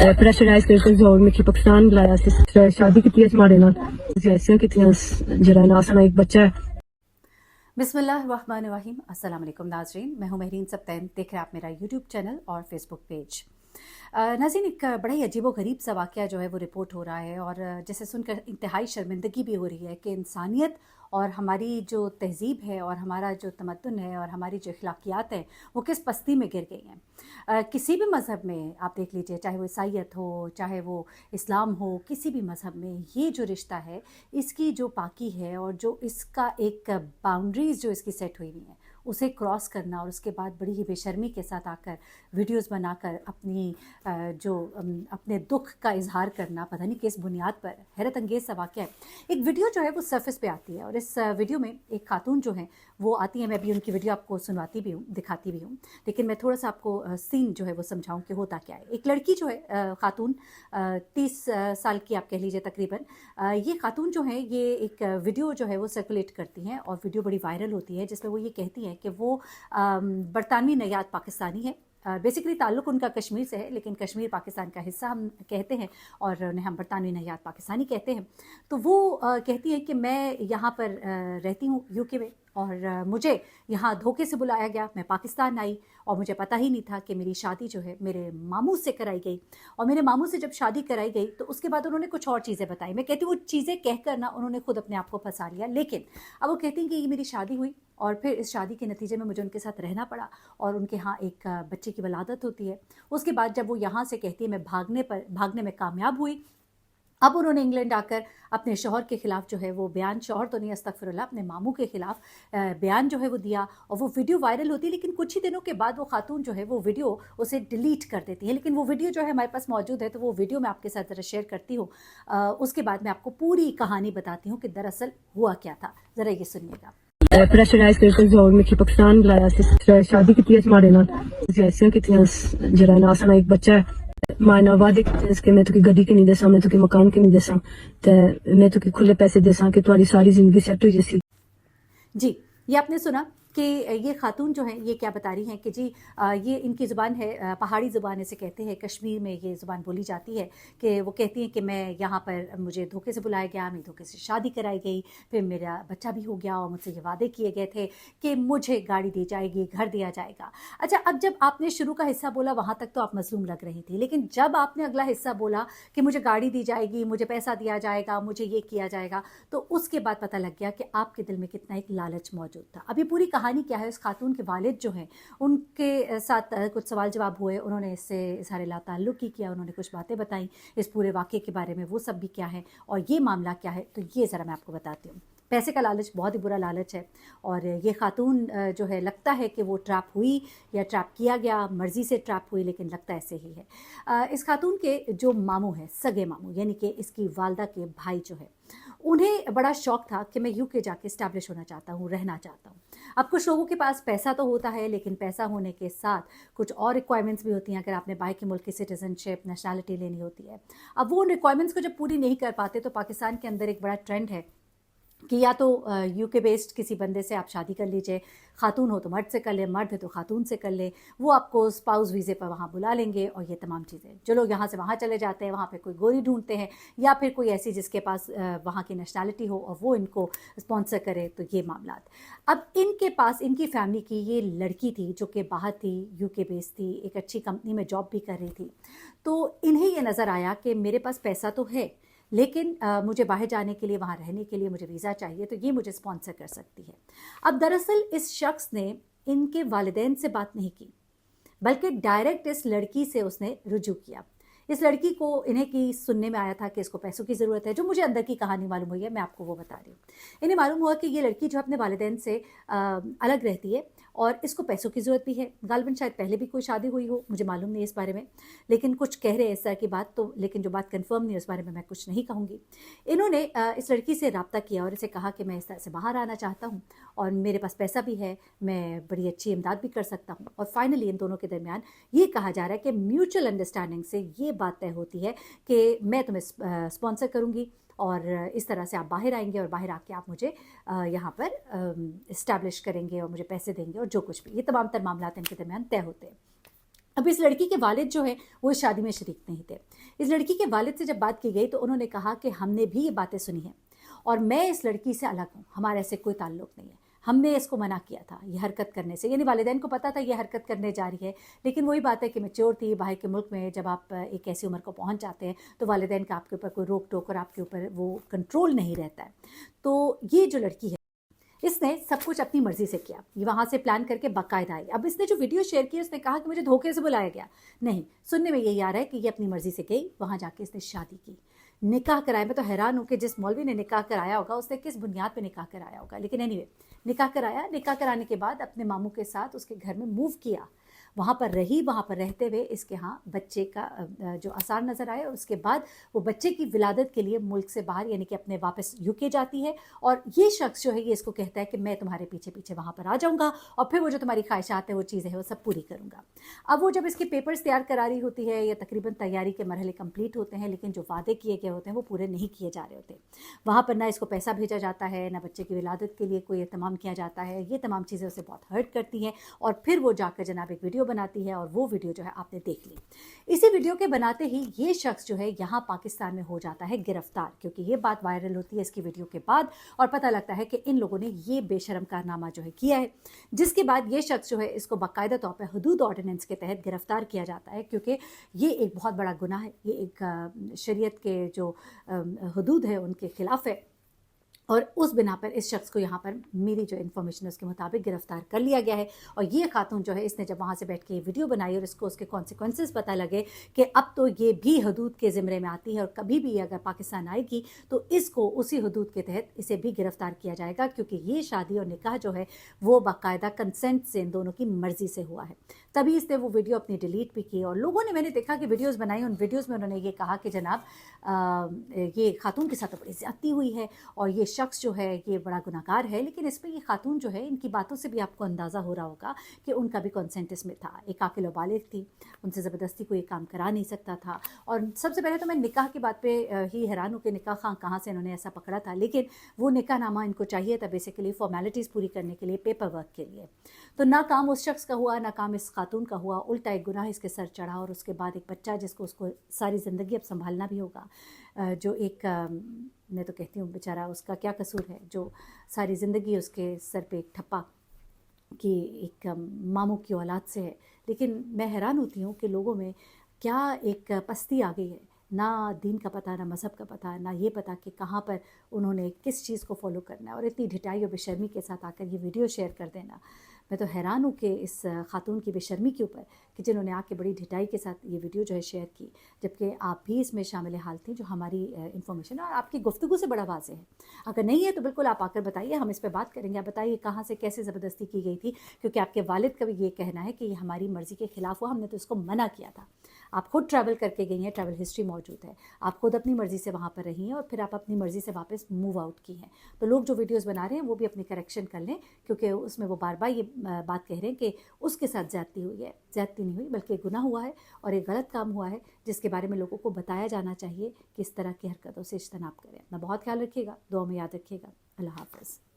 Pressurise करके जोर में कि पाकिस्तान बुलाया सी शादी की हमारे नाल जैसे कितनी जरा ना असना एक बच्चा है। बिस्मिल्लाहिर्रहमानिर्रहीम। अस्सलाम वालेकुम नाज़रीन, मैं हूं महरीन सब्तैन। देख रहे हैं आप मेरा यूट्यूब चैनल और फेसबुक पेज। नाज़रीन, एक बड़ा ही अजीब व गरीब सा वाक़या जो है वो रिपोर्ट हो रहा है और जिसे सुनकर इंतहाई शर्मिंदगी भी हो रही है कि इंसानियत और हमारी जो तहज़ीब है और हमारा जो तमद्दुन है और हमारी जो अखलाकियात हैं वो किस पस्ती में गिर गई हैं। किसी भी मज़हब में आप देख लीजिए, चाहे वो ईसाईयत हो, चाहे वो इस्लाम हो, किसी भी मज़हब में ये जो रिश्ता है, इसकी जो पाकी है और जो इसका एक बाउंड्रीज़ जो इसकी सेट हुई हुई हैं, उसे क्रॉस करना और उसके बाद बड़ी ही बेशर्मी के साथ आकर वीडियोस बनाकर अपने दुख का इजहार करना, पता नहीं किस बुनियाद पर, हैरत अंगेज़ सा वाक़या है। एक वीडियो जो है वो सरफेस पे आती है और इस वीडियो में एक खातून जो है वो आती है। मैं अभी उनकी वीडियो आपको सुनवाती भी हूँ, दिखाती भी हूँ, लेकिन मैं थोड़ा सा आपको सीन जो है वो समझाऊँ कि होता क्या है। एक लड़की जो है, खातून 30 साल की आप कह लीजिए तकरीबन, ये खातून जो है ये एक वीडियो जो है वो सर्कुलेट करती हैं और वीडियो बड़ी वायरल होती है जिसमें वो ये कहती हैं कि वो बरतानवी नयाद पाकिस्तानी है। बेसिकली ताल्लुक़ उनका कश्मीर से है, लेकिन कश्मीर पाकिस्तान का हिस्सा हम कहते हैं और उन्हें हम बरतानवी नयाद पाकिस्तानी कहते हैं। तो वो कहती है कि मैं यहाँ पर रहती हूँ यूके में और मुझे यहाँ धोखे से बुलाया गया। मैं पाकिस्तान आई और मुझे पता ही नहीं था कि मेरी शादी जो है मेरे मामू से कराई गई और मेरे मामू से जब शादी कराई गई तो उसके बाद उन्होंने कुछ और चीज़ें बताई। मैं कहती हूँ वो चीज़ें कहकर ना उन्होंने खुद अपने आप को फंसा लिया, लेकिन अब वो कहती हैं कि ये मेरी शादी हुई और फिर इस शादी के नतीजे में मुझे उनके साथ रहना पड़ा और उनके यहाँ एक बच्चे की वलादत होती है। उसके बाद जब वो यहाँ से कहती है मैं भागने में कामयाब हुई, अब उन्होंने इंग्लैंड आकर अपने शौहर के ख़िलाफ़ जो है वो बयान, शौहर तो नहीं अस्तगफिरुल्लाह, अपने मामू के ख़िलाफ़ बयान जो है वो दिया और वो वीडियो वायरल होती है। लेकिन कुछ ही दिनों के बाद वो खातून जो है वो वीडियो उसे डिलीट कर देती है। लेकिन वो वीडियो जो है हमारे पास मौजूद है, तो वो वीडियो मैं आपके साथ ज़रा शेयर करती हूँ। उसके बाद मैं आपको पूरी कहानी बताती हूँ कि दरअसल हुआ क्या था। ज़रा ये सुनिएगा। प्रेशराइज करके जोर में कि पाकिस्तान बुलाया सी शादी की हमारे नाल जैसे कितनी जरा ना असना एक बच्चा है। मायना वादे कि मैं तुकी गड्डी के नहीं दसा, मैं तुकी मकान के नहीं दसा, ते मैं तुकी खुले पैसे दसा कि तुम्हारी सारी जिंदगी सेट हो जैसी। जी, ये आपने सुना कि ये खातून जो हैं ये क्या बता रही हैं कि जी ये इनकी ज़ुबान है, पहाड़ी ज़ुबान इसे कहते हैं, कश्मीर में ये ज़ुबान बोली जाती है कि वो कहती हैं कि मैं यहाँ पर मुझे धोखे से बुलाया गया, मेरी धोखे से शादी कराई गई, फिर मेरा बच्चा भी हो गया और मुझसे ये वादे किए गए थे कि मुझे गाड़ी दी जाएगी, घर दिया जाएगा। अच्छा, अब जब आपने शुरू का हिस्सा बोला वहाँ तक तो आप मज़लूम लग रही थी, लेकिन जब आपने अगला हिस्सा बोला कि मुझे गाड़ी दी जाएगी, मुझे पैसा दिया जाएगा, मुझे ये किया जाएगा, तो उसके बाद पता लग गया कि आपके दिल में कितना एक लालच मौजूद था। अब ये पूरी कहानी क्या है, उस खातून के वालिद जो हैं उनके साथ कुछ सवाल जवाब हुए, उन्होंने इससे इज़हार ला ताल्लुक़ की किया, उन्होंने कुछ बातें बताई इस पूरे वाक़े के बारे में, वो सब भी क्या है और ये मामला क्या है, तो ये ज़रा मैं आपको बताती हूँ। पैसे का लालच बहुत ही बुरा लालच है और ये खातून जो है लगता है कि वो ट्रैप हुई या ट्रैप किया गया, मर्ज़ी से ट्रैप हुई, लेकिन लगता ऐसे ही है। इस खातून के जो मामू हैं, सगे मामू, यानी कि इसकी वालदा के भाई जो है, उन्हें बड़ा शौक़ था कि मैं यूके जाके इस्टेब्लिश होना चाहता हूँ, रहना चाहता हूँ। अब कुछ लोगों के पास पैसा तो होता है, लेकिन पैसा होने के साथ कुछ और रिक्वायरमेंट्स भी होती हैं। अगर आपने बाहर के मुल्क की सिटीज़नशिप, नेशनलिटी लेनी होती है, अब वो उन रिक्वायरमेंट्स को जब पूरी नहीं कर पाते तो पाकिस्तान के अंदर एक बड़ा ट्रेंड है कि या तो यूके बेस्ड किसी बंदे से आप शादी कर लीजिए, खातून हो तो मर्द से कर ले, मर्द है तो खातून से कर ले, वो आपको स्पाउस वीज़े पर वहाँ बुला लेंगे और ये तमाम चीज़ें। जो लोग यहाँ से वहाँ चले जाते हैं, वहाँ पे कोई गोरी ढूंढते हैं या फिर कोई ऐसी जिसके पास वहाँ की नेशनलिटी हो और वो इनको स्पॉन्सर करे, तो ये मामलात। अब इनके पास इनकी फैमिली की ये लड़की थी जो कि बाहर थी, यूके बेस्ड थी, एक अच्छी कंपनी में जॉब भी कर रही थी। तो इन्हें ये नज़र आया कि मेरे पास पैसा तो है, लेकिन मुझे बाहर जाने के लिए, वहाँ रहने के लिए मुझे वीज़ा चाहिए, तो ये मुझे स्पॉन्सर कर सकती है। अब दरअसल इस शख्स ने इनके वालिदैन से बात नहीं की, बल्कि डायरेक्ट इस लड़की से उसने रुजू किया। इस लड़की को इन्हें की सुनने में आया था कि इसको पैसों की ज़रूरत है। जो मुझे अंदर की कहानी मालूम हुई है, मैं आपको वो बता रही हूँ। इन्हें मालूम हुआ कि ये लड़की जो अपने वालिदैन से अलग रहती है और इसको पैसों की ज़रूरत भी है। गालिबन शायद पहले भी कोई शादी हुई हो, मुझे मालूम नहीं इस बारे में, लेकिन कुछ कह रहे हैं इस तरह की बात, तो लेकिन जो बात कंफर्म नहीं है उस बारे में मैं कुछ नहीं कहूँगी। इन्होंने इस लड़की से रब्ता किया और इसे कहा कि मैं इस तरह से बाहर आना चाहता हूँ और मेरे पास पैसा भी है, मैं बड़ी अच्छी इमदाद भी कर सकता हूँ। और फाइनली इन दोनों के दरमियान ये कहा जा रहा है कि म्यूचुअल अंडरस्टैंडिंग से ये बात तय होती है कि मैं तुम्हें स्पॉन्सर करूँगी और इस तरह से आप बाहर आएंगे और बाहर आके आप मुझे यहाँ पर इस्टेब्लिश करेंगे और मुझे पैसे देंगे और जो कुछ भी, ये तमाम तर मामला इनके दरमियान तय होते हैं। अब इस लड़की के वालिद जो है वो इस शादी में शरीक नहीं थे। इस लड़की के वालिद से जब बात की गई तो उन्होंने कहा कि हमने भी ये बातें सुनी हैं और मैं इस लड़की से अलग हूँ, हमारे ऐसे कोई ताल्लुक़ नहीं है, हमने इसको मना किया था ये हरकत करने से। यानी वालिदैन को पता था ये हरकत करने जा रही है, लेकिन वही बात है कि मैच्योर थी। बाहर के मुल्क में जब आप एक ऐसी उम्र को पहुँच जाते हैं तो वालिदैन का आपके ऊपर कोई रोक टोक और आपके ऊपर वो कंट्रोल नहीं रहता है। तो ये जो लड़की है इसने सब कुछ अपनी मर्जी से किया, ये वहाँ से प्लान करके बाकायदा आई। अब इसने जो वीडियो शेयर की उसने कहा कि मुझे धोखे से बुलाया गया, नहीं, सुनने में यही आ रहा है कि ये अपनी मर्जी से गई, वहाँ जाके इसने शादी की, निकाह कराया। मैं तो हैरान हूँ कि जिस मौलवी ने निकाह कराया होगा उसने किस बुनियाद पे निकाह कराया होगा, लेकिन एनीवे निकाह कराया। निकाह कराने के बाद अपने मामू के साथ उसके घर में मूव किया, वहाँ पर रही। वहाँ पर रहते हुए इसके यहाँ बच्चे का जो आसार नज़र आए, उसके बाद वो बच्चे की विलादत के लिए मुल्क से बाहर यानी कि अपने वापस यूके जाती है। और ये शख्स जो है ये इसको कहता है कि मैं तुम्हारे पीछे पीछे वहाँ पर आ जाऊँगा और फिर वो जो तुम्हारी ख्वाहिशात है वो चीज़ें हैं वो सब पूरी करूँगा। अब वो जब इसके पेपर्स तैयार करा रही होती है या तकरीबन तैयारी के मरहले कंप्लीट होते हैं, लेकिन जो वादे किए गए होते हैं वो पूरे नहीं किए जा रहे होते। वहाँ पर ना इसको पैसा भेजा जाता है, ना बच्चे की विलादत के लिए कोई एहतमाम किया जाता है। ये तमाम चीज़ें उसे बहुत हर्ट करती हैं और फिर वो जाकर जनाब एक वीडियो बनाती है और वो वीडियो जो है आपने देख ली। इसी वीडियो के बनाते ही ये शख्स जो है यहाँ पाकिस्तान में हो जाता है गिरफ्तार, क्योंकि ये बात वायरल होती है इसकी वीडियो के बाद और पता लगता है कि इन लोगों ने ये बेशरम कारनामा जो है किया है, जिसके बाद ये शख्स जो है इसको बाकायदा तौर पर हुदूद ऑर्डिनेंस के तहत गिरफ्तार किया जाता है, क्योंकि ये एक बहुत बड़ा गुनाह है, ये एक शरीयत के जो हुदूद है उनके खिलाफ है। और उस बिना पर इस शख्स को यहाँ पर मेरी जो इन्फॉर्मेशन है उसके मुताबिक गिरफ्तार कर लिया गया है। और ये खातून जो है इसने जब वहाँ से बैठ के ये वीडियो बनाई और इसको उसके कॉन्सिक्वेंसेस पता लगे कि अब तो ये भी हदूद के ज़िम्मे में आती है और कभी भी अगर पाकिस्तान आएगी तो इसको उसी हदूद के तहत इसे भी गिरफ्तार किया जाएगा, क्योंकि ये शादी और निकाह जो है वो बाकायदा कंसेंट से इन दोनों की मर्ज़ी से हुआ है। तभी इसने वो वीडियो अपनी डिलीट भी की और लोगों ने, मैंने देखा कि वीडियोज़ बनाई, उन वीडियोज़ में उन्होंने ये कहा कि जनाब ये खातून के साथ तो बड़ी ज़्यादती हुई है और ये शख्स जो है ये बड़ा गुनाहगार है। लेकिन इस पर ये खातून जो है इनकी बातों से भी आपको अंदाज़ा हो रहा होगा कि उनका भी कंसेंट इसमें था। एक आकिल व बालिग थी, उनसे ज़बरदस्ती कोई काम करा नहीं सकता था। और सबसे पहले तो मैं निकाह की बात पे ही हैरान हूँ कि निकाह खां कहाँ से इन्होंने ऐसा पकड़ा था, लेकिन वो निकाह नामा इनको चाहिए था बेसिकली फॉर्मेलिटीज़ पूरी करने के लिए, पेपर वर्क के लिए। तो ना काम उस शख्स का हुआ, ना काम इस खातून का हुआ, उल्टा एक गुनाह इसके सर चढ़ा और उसके बाद एक बच्चा जिसको उसको सारी ज़िंदगी अब संभालना भी होगा, जो एक मैं तो कहती हूँ बेचारा उसका क्या कसूर है, जो सारी ज़िंदगी उसके सर पे एक ठप्पा कि एक मामू की औलाद से है। लेकिन मैं हैरान होती हूँ कि लोगों में क्या एक पस्ती आ गई है, ना दीन का पता, ना मज़हब का पता, ना ये पता कि कहाँ पर उन्होंने किस चीज़ को फॉलो करना है, और इतनी ढिठाई और बेशर्मी के साथ आकर ये वीडियो शेयर कर देना। मैं तो हैरान हूँ कि इस खातून की बेशर्मी के ऊपर कि जिन्होंने आके बड़ी ढिठाई के साथ ये वीडियो जो है शेयर की, जबकि आप भी इसमें शामिल हाल थी, जो हमारी इन्फॉर्मेशन और आपकी गुफ्तगू से बड़ा वाज़ेह है। अगर नहीं है तो बिल्कुल आप आकर बताइए, हम इस पर बात करेंगे। आप बताइए कहाँ से कैसे ज़बरदस्ती की गई थी, क्योंकि आपके वालिद का भी ये कहना है कि ये हमारी मर्ज़ी के ख़िलाफ़ हुआ, हमने तो इसको मना किया था। आप खुद ट्रैवल करके गई हैं, ट्रैवल हिस्ट्री मौजूद है, आप खुद अपनी मर्ज़ी से वहाँ पर रही हैं और फिर आप अपनी मर्ज़ी से वापस मूव आउट की हैं। तो लोग जो वीडियोज़ बना रहे हैं वो भी अपनी करेक्शन कर लें, क्योंकि उसमें वो बार बार ये बात कह रहे हैं कि उसके साथ ज़्यादती हुई है। ज़्यादती नहीं हुई, बल्कि गुनाह हुआ है और एक गलत काम हुआ है जिसके बारे में लोगों को बताया जाना चाहिए कि इस तरह की हरकतों से इज्तनाब करें। अपना बहुत ख्याल रखिएगा, दुआ में याद रखिएगा। अल्लाह हाफ़िज़।